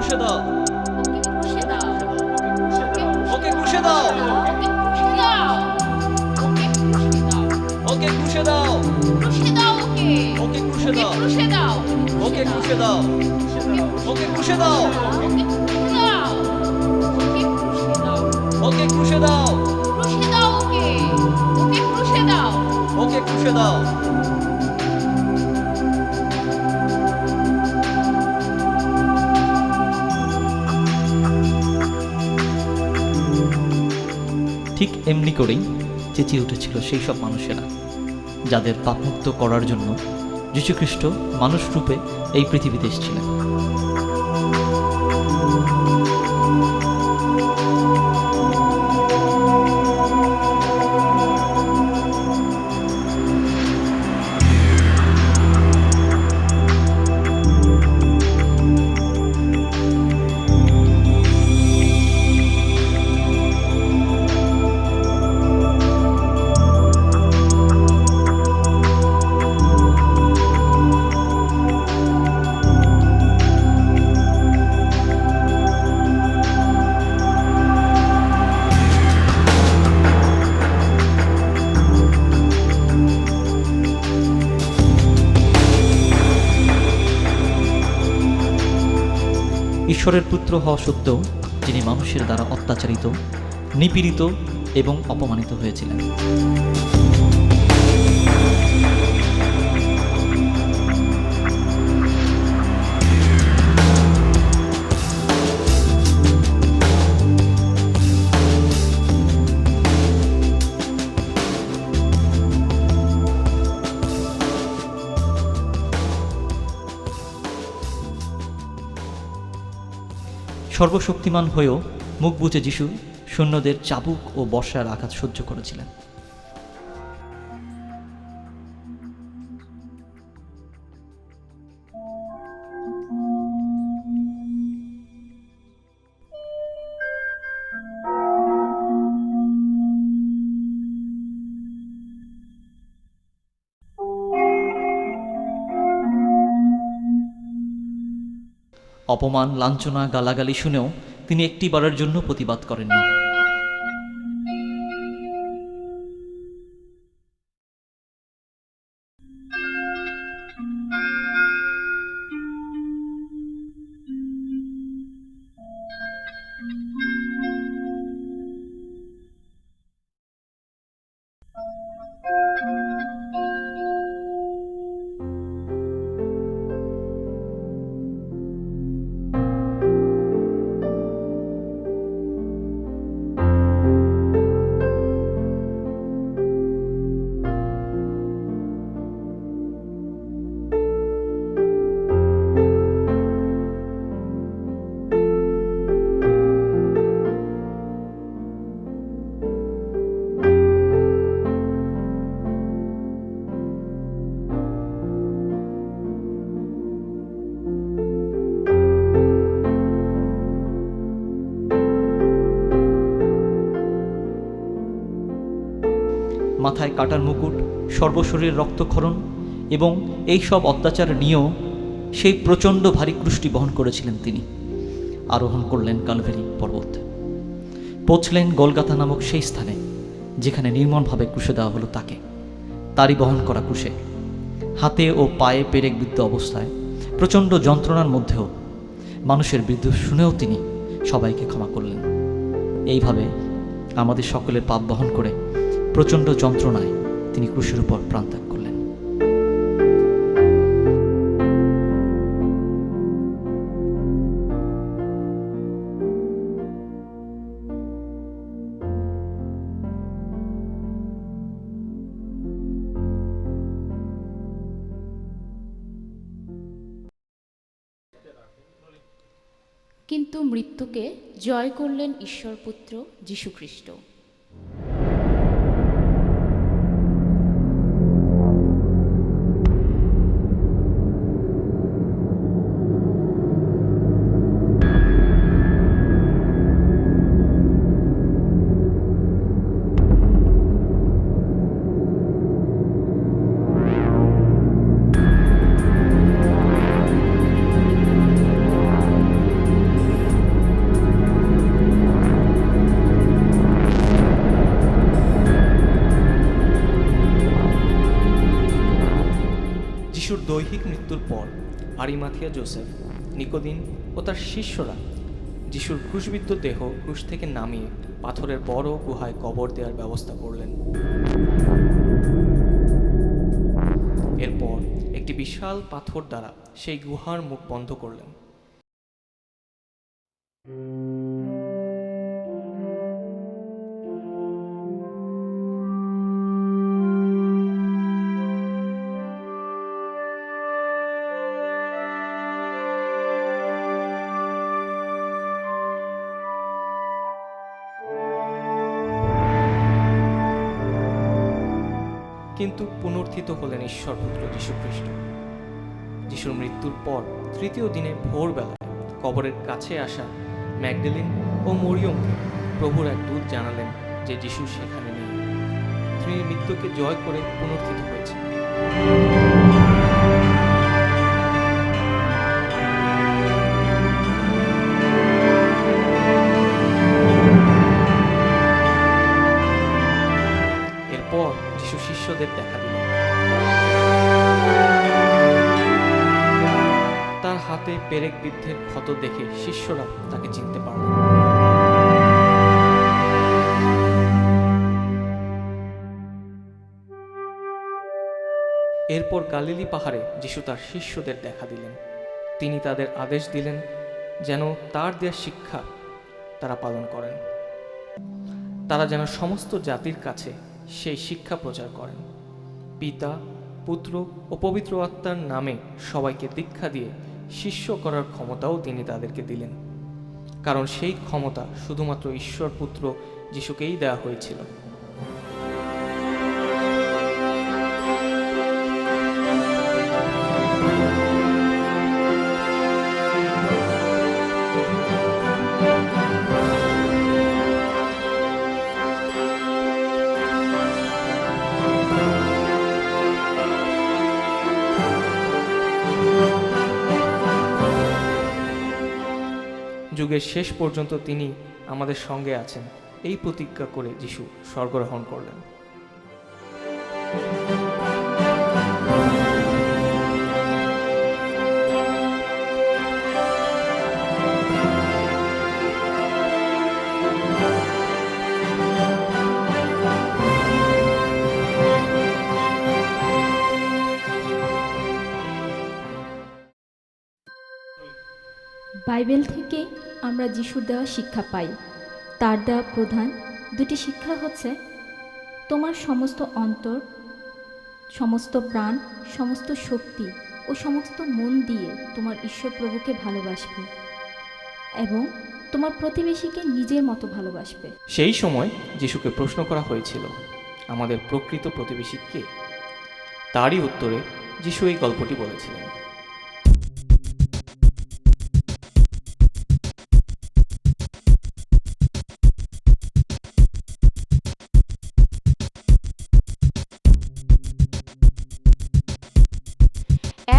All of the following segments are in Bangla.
ক্রুশে দাও, ক্রুশে দাও, ওকে ক্রুশে দাও, ক্রুশে দাও, ওকে ক্রুশে দাও, ক্রুশে দাও, ওকে ক্রুশে দাও, ক্রুশে দাও, ওকে ক্রুশে দাও, ওকে ক্রুশে দাও, ওকে ক্রুশে দাও, ক্রুশে দাও, ক্রুশে দাও, ওকে ক্রুশে দাও। ঠিক এমনি করেই চেঁচিয়ে উঠেছিল সেই সব মানুষেরা যাদের পাপমুক্ত করার জন্য যীশুখ্রিস্ট মানুষ রূপে এই পৃথিবীতে এসেছিলেন। ঈশ্বরের পুত্র হওয়া সত্ত্বেও যিনি মানুষের দ্বারা অত্যাচারিত, নিপীড়িত এবং অপমানিত হয়েছিলেন। সর্বশক্তিমান হয়েও মুখ বুজে যিশু সৈন্যদের চাবুক ও বর্ষার আঘাত সহ্য করেছিলেন। অপমান, লাঞ্ছনা, গালাগালি শুনেও তিনি একটিবারের জন্য প্রতিবাদ করেননি। মাথায় কাটার মুকুট, সর্বশরীর রক্তক্ষরণ এবং এই সব অত্যাচার নিয়েও সেই প্রচণ্ড ভারী ক্রুশটি বহন করেছিলেন তিনি। আরোহণ করলেন কালভেরি পর্বত, পৌঁছলেন গোলগাথা নামক সেই স্থানে যেখানে নির্মমভাবে ক্রুশে দেওয়া হলো তাকে। তারই বহন করা ক্রুশে হাতে ও পায়ে পেরেকবিদ্ধ অবস্থায় প্রচণ্ড যন্ত্রণার মধ্যেও মানুষের বিদ্রোহ শুনেও তিনি সবাইকে ক্ষমা করলেন। এইভাবে আমাদের সকলের পাপ বহন করে প্রচণ্ড যন্ত্রণায় তিনি ক্রুশের উপর প্রাণত্যাগ করলেন। কিন্তু মৃত্যুকে জয় করলেন ঈশ্বরপুত্র যীশুখ্রিস্ট। মৃত্যুর পর আরিমাথিয়া জোসেফ, নিকোদিন ও তার শিষ্যরা যিশুর ক্রুশবিদ্ধ দেহ ক্রুশ থেকে নামিয়ে পাথরের বড় গুহায় কবর দেওয়ার ব্যবস্থা করলেন। এরপর একটি বিশাল পাথর দ্বারা সেই গুহার মুখ বন্ধ করলেন। কিন্তু পুনর্থিত হলেন ঈশ্বরপুত্র যীশুখ্রিস্ট। যিশুর মৃত্যুর পর তৃতীয় দিনে ভোরবেলায় কবরের কাছে আসা ম্যাগডালিন ও মরিয়মকে প্রভুর এক দূত জানালেন যে যিশু সেখানে নেই, তিনি মৃত্যুকে জয় করে পুনর্থিত হয়েছে। এরপর যিশু শিষ্যদের দেখা দিলেন। তার হাতে পেরেক বিদ্ধের ক্ষত দেখে শিষ্যরা তাকে চিনতে পারল। এরপর গালিলী পাহাড়ে যিশু তার শিষ্যদের দেখা দিলেন। তিনি তাদের আদেশ দিলেন যেন তার দেয়া শিক্ষা তারা পালন করেন। তারা যেন সমস্ত জাতির কাছে সেই শিক্ষা প্রচার করেন। পিতা, পুত্র ও পবিত্র আত্মার নামে সবাইকে দীক্ষা দিয়ে শিষ্য করার ক্ষমতাও তিনি তাদেরকে দিলেন, কারণ সেই ক্ষমতা শুধুমাত্র ঈশ্বর পুত্র যিশুকেই দেওয়া হয়েছিল। যুগের শেষ পর্যন্ত তিনি আমাদের সঙ্গে আছেন, এই প্রতিজ্ঞা করে যিশু স্বর্গরোহণ করলেন। বাইবেল থেকে আমরা যিশুর দেওয়া শিক্ষা পাই। তার দেওয়া প্রধান দুটি শিক্ষা হচ্ছে, তোমার সমস্ত অন্তর, সমস্ত প্রাণ, সমস্ত শক্তি ও সমস্ত মন দিয়ে তোমার ঈশ্বর প্রভুকে ভালোবাসবে এবং তোমার প্রতিবেশীকে নিজের মতো ভালোবাসবে। সেই সময় যিশুকে প্রশ্ন করা হয়েছিল, আমাদের প্রকৃত প্রতিবেশী কে? তারই উত্তরে যিশু এই গল্পটি বলেছিলেন।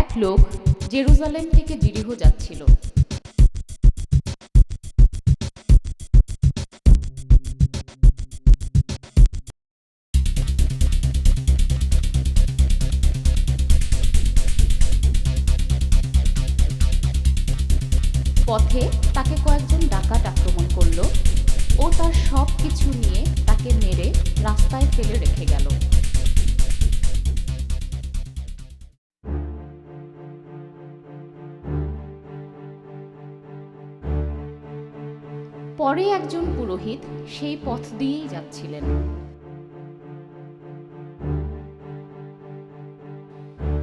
এক লোক জেরুজালেম থেকে জিরিহো যাচ্ছিল। পথে তাকে কয়েকজন ডাকাত আক্রমণ করলো ও তার সব কিছু নিয়ে তাকে মেরে রাস্তায় ফেলে রেখে গেল। পরে একজন পুরোহিত সেই পথ দিয়েই যাচ্ছিলেন।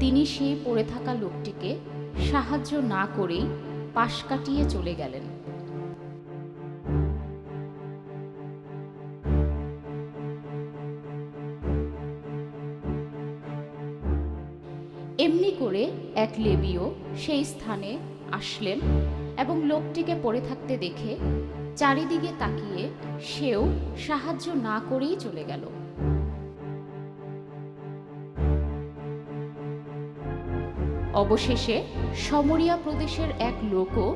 তিনি সেই পড়ে থাকা লোকটিকে সাহায্য না করেই পাশ কাটিয়ে চলে গেলেন। এমনি করে এক লেবীয় সেই স্থানে আসলেন এবং লোকটিকে পড়ে থাকতে দেখে চারিদিকে তাকিয়ে সেও সাহায্য না করেই চলে গেল। অবশেষে সমরিয়া প্রদেশের এক লোকও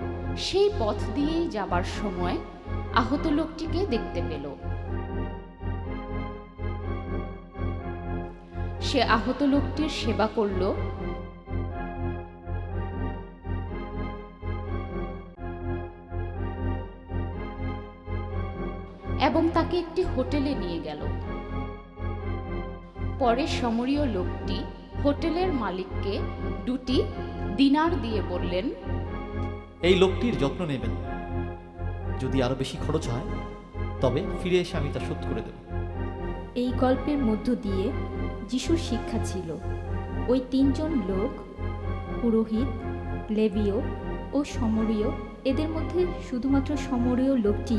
সেই পথ দিয়েই যাবার সময় আহত লোকটিকে দেখতে পেল। সে আহত লোকটির সেবা করল এবং তাকে একটি হোটেলে নিয়ে গেল। পরে সমরীয় লোকটি হোটেলের মালিককে 2টি দিনার দিয়ে বললেন, এই লোকটির যত্ন নেবেন, যদি আরো বেশি খরচ হয় তবে ফিরে এসে আমি তা শোধ করে দেব। এই গল্পের মধ্য দিয়ে যিশুর শিক্ষা ছিল ওই 3 জন লোক, পুরোহিত, লেবীয় ও সমরীয়, এদের মধ্যে শুধুমাত্র সমরীয় লোকটি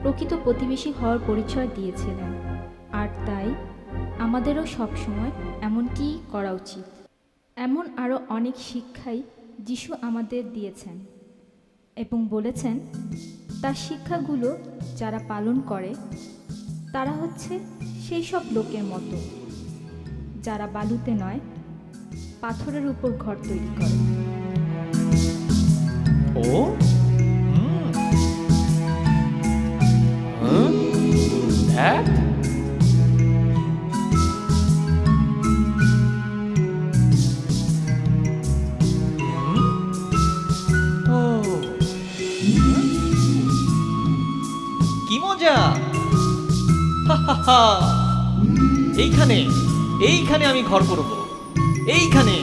প্রকৃত প্রতিবেশী হওয়ার পরিচয় দিয়েছিলেন। আর তাই আমাদেরও সবসময় এমনটি করা উচিত। এমন আরও অনেক শিক্ষাই যিশু আমাদের দিয়েছেন এবং বলেছেন তার শিক্ষাগুলো যারা পালন করে তারা হচ্ছে সেই সব লোকের মতো যারা বালুতে নয় পাথরের উপর ঘর তৈরি করে। ও দেখ, কি মজা! এইখানে এইখানে আমি ঘর করব, এইখানে।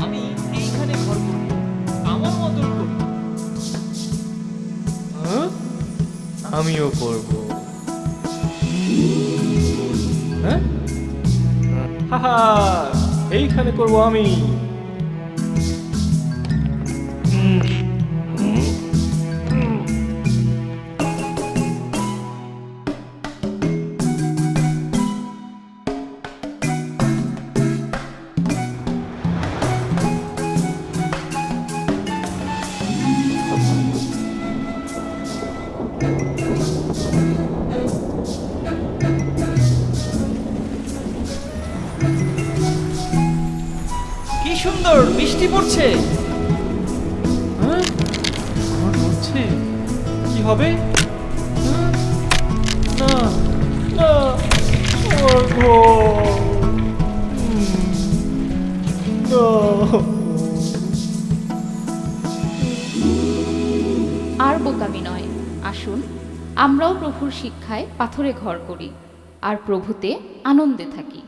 আমি এইখানে ঘর করব, আমার মতন করব। আমিও করব। হ্যাঁ, হাহা, এইখানে করব আমি। কি সুন্দর বৃষ্টি পড়ছে। হ্যাঁ, ঘর হচ্ছে, কি হবে? হ্যাঁ? না না, আমার ঘর। না। আর বোকামি নয়, আসুন আমরাও প্রভুর শিক্ষায় পাথরে ঘর করি আর প্রভুতে আনন্দে থাকি।